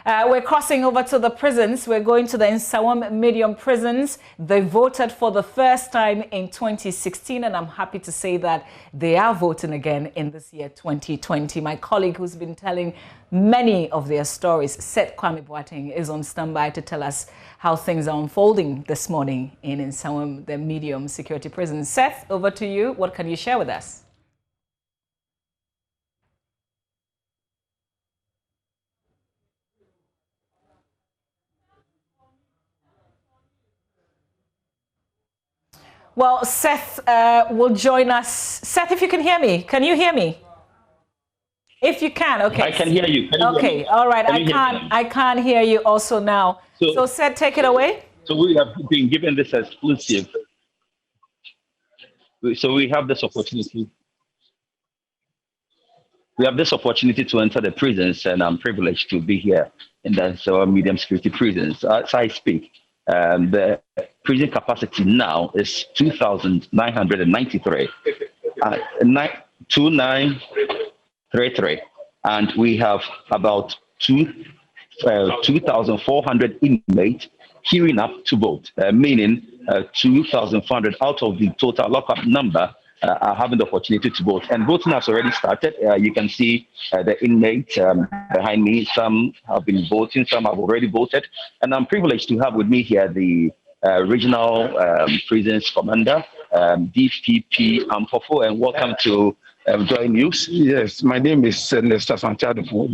We're crossing over to the prisons. We're going to the Nsawam Medium prisons. They voted for the first time in 2016, and I'm happy to say that they are voting again in this year, 2020. My colleague who's been telling many of their stories, Seth Kwame Boateng, is on standby to tell us how things are unfolding this morning in Nsawam, the Medium Security Prison. Seth, over to you. What can you share with us? Well, Seth will join us. Seth, if you can hear me, can you hear me? If you can, okay. I can hear you. Okay, all right. I can't hear you also now. So Seth, take it away. So we have been given this exclusive. So we have this opportunity. We have this opportunity to enter the prisons, and I'm privileged to be here in the Nsawam Medium Security Prisons. As I speak, the prison capacity now is 2,993, 2933, and we have about 2,400 inmates queuing up to vote, meaning 2,400 out of the total lockup number are having the opportunity to vote. And voting has already started. You can see the inmates behind me. Some have been voting, some have already voted. And I'm privileged to have with me here the Regional Prisons Commander, DPP Ampofo, and welcome to JoyNews. Yes, my name is Nsawam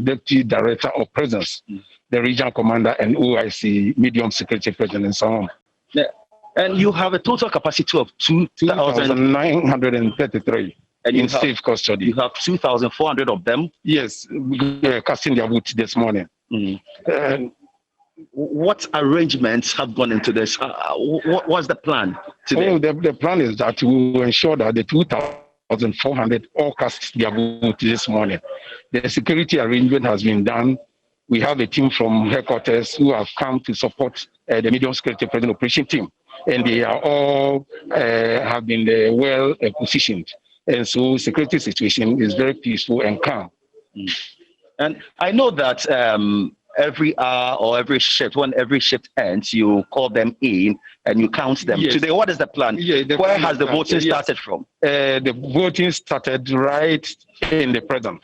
Deputy Director of Prisons, the Regional Commander and OIC Medium Security Prison in Nsawam. Yeah. And you have a total capacity of 2,933 in safe custody. You have 2,400 of them? Yes, casting their vote this morning. What arrangements have gone into this? What's the plan today? Oh, the plan is that we will ensure that the 2,400 all cast their vote this morning. The security arrangement has been done. We have a team from headquarters who have come to support the Medium Security Prison Operation Team. And they are all have been well positioned. And so security situation is very peaceful and calm. And I know that every hour or every shift, when every shift ends, you call them in and you count them. Yes. Today, what is the plan? Yeah, where has the voting started from? The voting started right in the prison.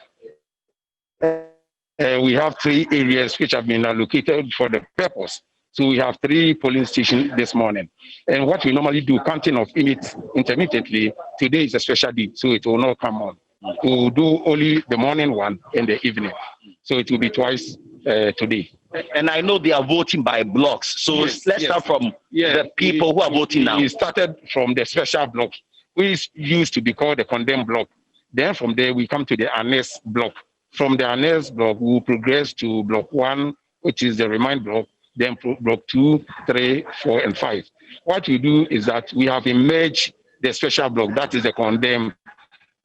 We have 3 areas which have been allocated for the purpose. So we have 3 polling stations this morning. And what we normally do, counting of inmates intermittently, today is a special day, so it will not come on. We will do only the morning one and the evening. So it will be twice today. And I know they are voting by blocks. So let's start from the people who are voting now. We started from the special block, which used to be called the condemned block. Then from there, we come to the annex block. From the annex block, we will progress to block 1, which is the remand block. Then block 2, 3, 4, and 5. What we do is that we have emerged the special block, that is the condemned,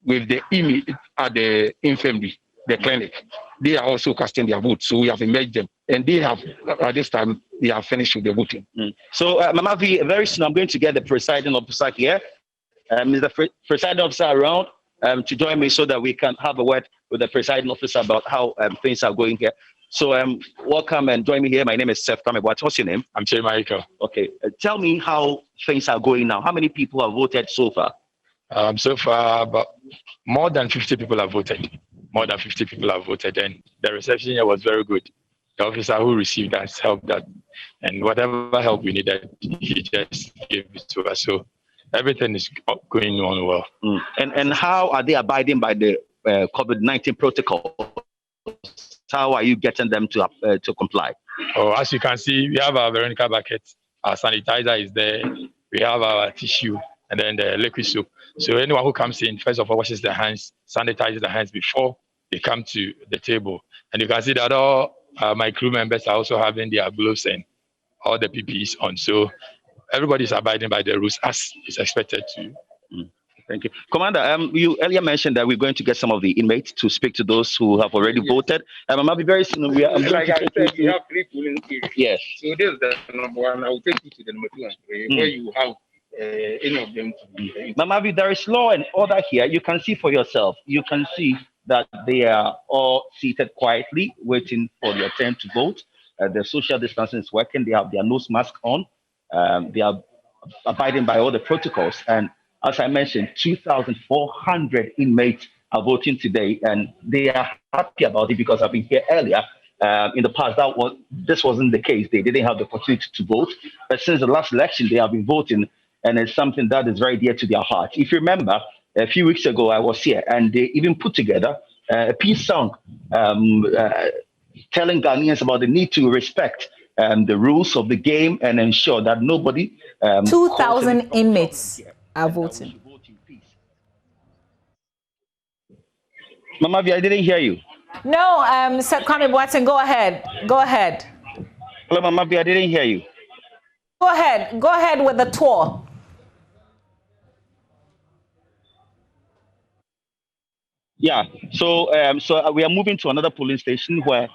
with the inmate at the infirmary, the clinic. They are also casting their votes, so we have emerged them. And they have, at this time, they have finished with the voting. So, Mama V, very soon I'm going to get the presiding officer here. Is the presiding officer around to join me so that we can have a word with the presiding officer about how things are going here? So welcome and join me here. My name is Seth Kwame Boateng. What's your name? I'm Jay Michael. Okay. Tell me how things are going now. How many people have voted so far? So far, about more than 50 people have voted. More than 50 people have voted, and the reception here was very good. The officer who received us helped that, and whatever help we needed, he just gave it to us. So everything is going on well. And how are they abiding by the COVID-19 protocol? How are you getting them to comply? Oh, as you can see, we have our Veronica bucket. Our sanitizer is there. We have our tissue and then the liquid soap. So anyone who comes in, first of all, washes their hands, sanitizes their hands before they come to the table. And you can see that all my crew members are also having their gloves and all the PPEs on. So everybody is abiding by the rules as is expected to. Thank you. Commander, you earlier mentioned that we're going to get some of the inmates to speak to those who have already voted. I'll be very soon. We have 3 polling areas. Yes. So this is the number 1. I will take you to the number 2 and 3, where you have any of them to be. Mama, there is law and order here. You can see for yourself. You can see that they are all seated quietly, waiting for their turn to vote. the social distancing is working. They have their nose mask on. They are abiding by all the protocols. And as I mentioned, 2,400 inmates are voting today, and they are happy about it because I've been here earlier. In the past, this wasn't the case. They didn't have the opportunity to vote. But since the last election, they have been voting, and it's something that is very dear to their heart. If you remember, a few weeks ago, I was here, and they even put together a peace song telling Ghanaians about the need to respect the rules of the game and ensure that nobody... 2,000 inmates are voting. Mama V, I didn't hear you. No, Sir Kwame Boateng, go ahead. Go ahead. Hello, Mama V, I didn't hear you. Go ahead. Go ahead with the tour. Yeah, so we are moving to another polling station where,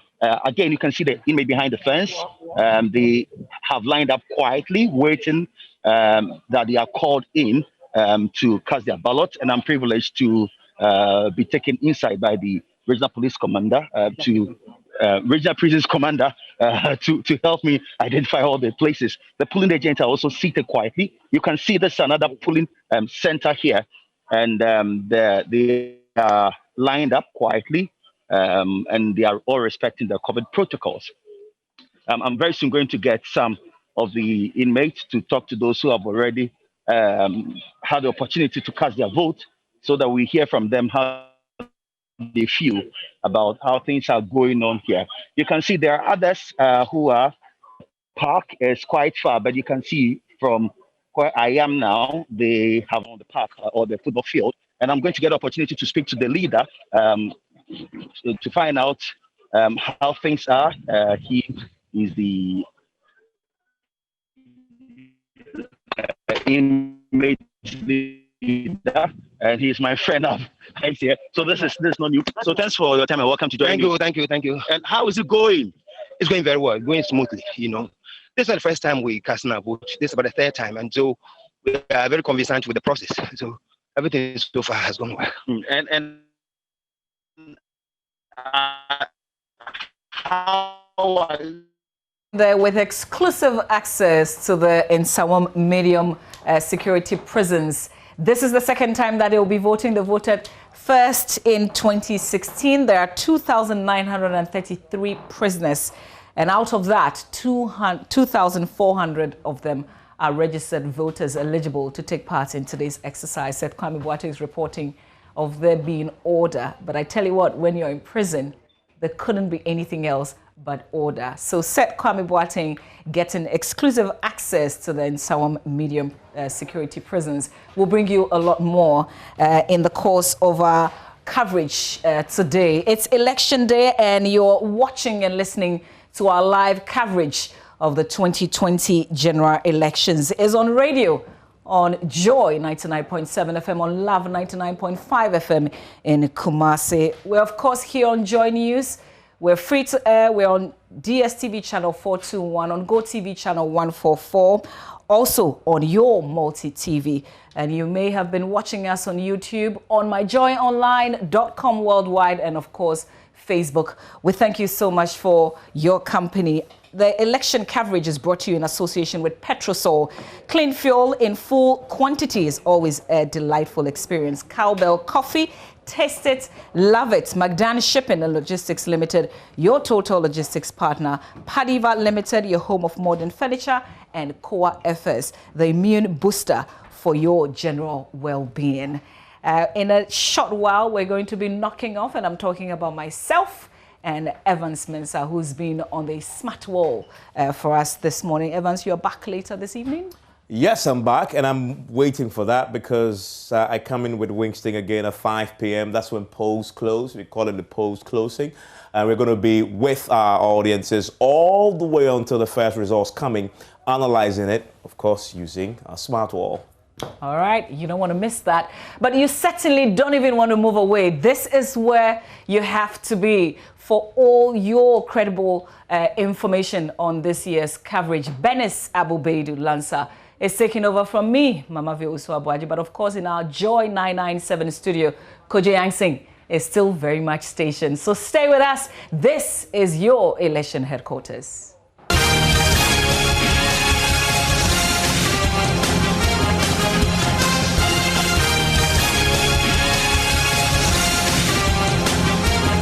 again, you can see the inmate behind the fence. They have lined up quietly, waiting that they are called in to cast their ballot. And I'm privileged to be taken inside by the regional police commander, regional prisons commander, to help me identify all the places. The polling agents are also seated quietly. You can see there's another polling center here, and they are lined up quietly, and they are all respecting the COVID protocols. I'm very soon going to get some of the inmates to talk to those who have already had the opportunity to cast their vote, so that we hear from them how they feel about how things are going on here. You can see there are others who are park is quite far, but you can see from where I am now, they have on the park or the football field, and I'm going to get an opportunity to speak to the leader to find out how things are. He is the inmate leader, and he's my friend of here. So this is no new. So thanks for your time and welcome to JoyNews. Thank you. And how is it going? It's going very well, going smoothly. This is not the first time we cast our vote. This is about the third time, and so we are very conversant with the process. So everything so far has gone well. How There with exclusive access to the Nsawam Medium Security Prisons. This is the second time that they will be voting. They voted first in 2016. There are 2,933 prisoners, and out of that, 2,400 of them are registered voters eligible to take part in today's exercise. Said Kwame Boateng is reporting of there being order. But I tell you what, when you're in prison, there couldn't be anything else but order. So Seth Kwame Boateng getting exclusive access to the Nsawam Medium Security Prisons. We'll bring you a lot more in the course of our coverage today. It's election day, and you're watching and listening to our live coverage of the 2020 general elections. It's on radio, on Joy 99.7 FM, on Love 99.5 FM in Kumasi. We're, of course, here on JoyNews. We're free to air. We're on DSTV channel 421, on GoTV channel 144, also on your multi-TV. And you may have been watching us on YouTube, on myjoyonline.com worldwide, and of course, Facebook. We thank you so much for your company. The election coverage is brought to you in association with Petrosol. Clean fuel in full quantity is always a delightful experience. Cowbell Coffee. Taste it, love it. Magdan Shipping and Logistics Limited, your total logistics partner. Padiva Limited, your home of modern furniture. And Koa FS, the immune booster for your general well-being. In a short while, we're going to be knocking off, and I'm talking about myself and Evans Mensah, who's been on the smart wall for us this morning. Evans, you're back later this evening? Yes, I'm back, and I'm waiting for that because I come in with Wingsting again at 5 p.m. That's when polls close. We call it the polls closing. And we're going to be with our audiences all the way until the first results coming, analyzing it, of course, using a smart wall. All right, you don't want to miss that. But you certainly don't even want to move away. This is where you have to be for all your credible information on this year's coverage. Benis Abubeidu Lansa is taking over from me, Mama V. Uswabuaji. But of course, in our Joy 997 studio, Koje Yangsing is still very much stationed. So stay with us. This is your election headquarters.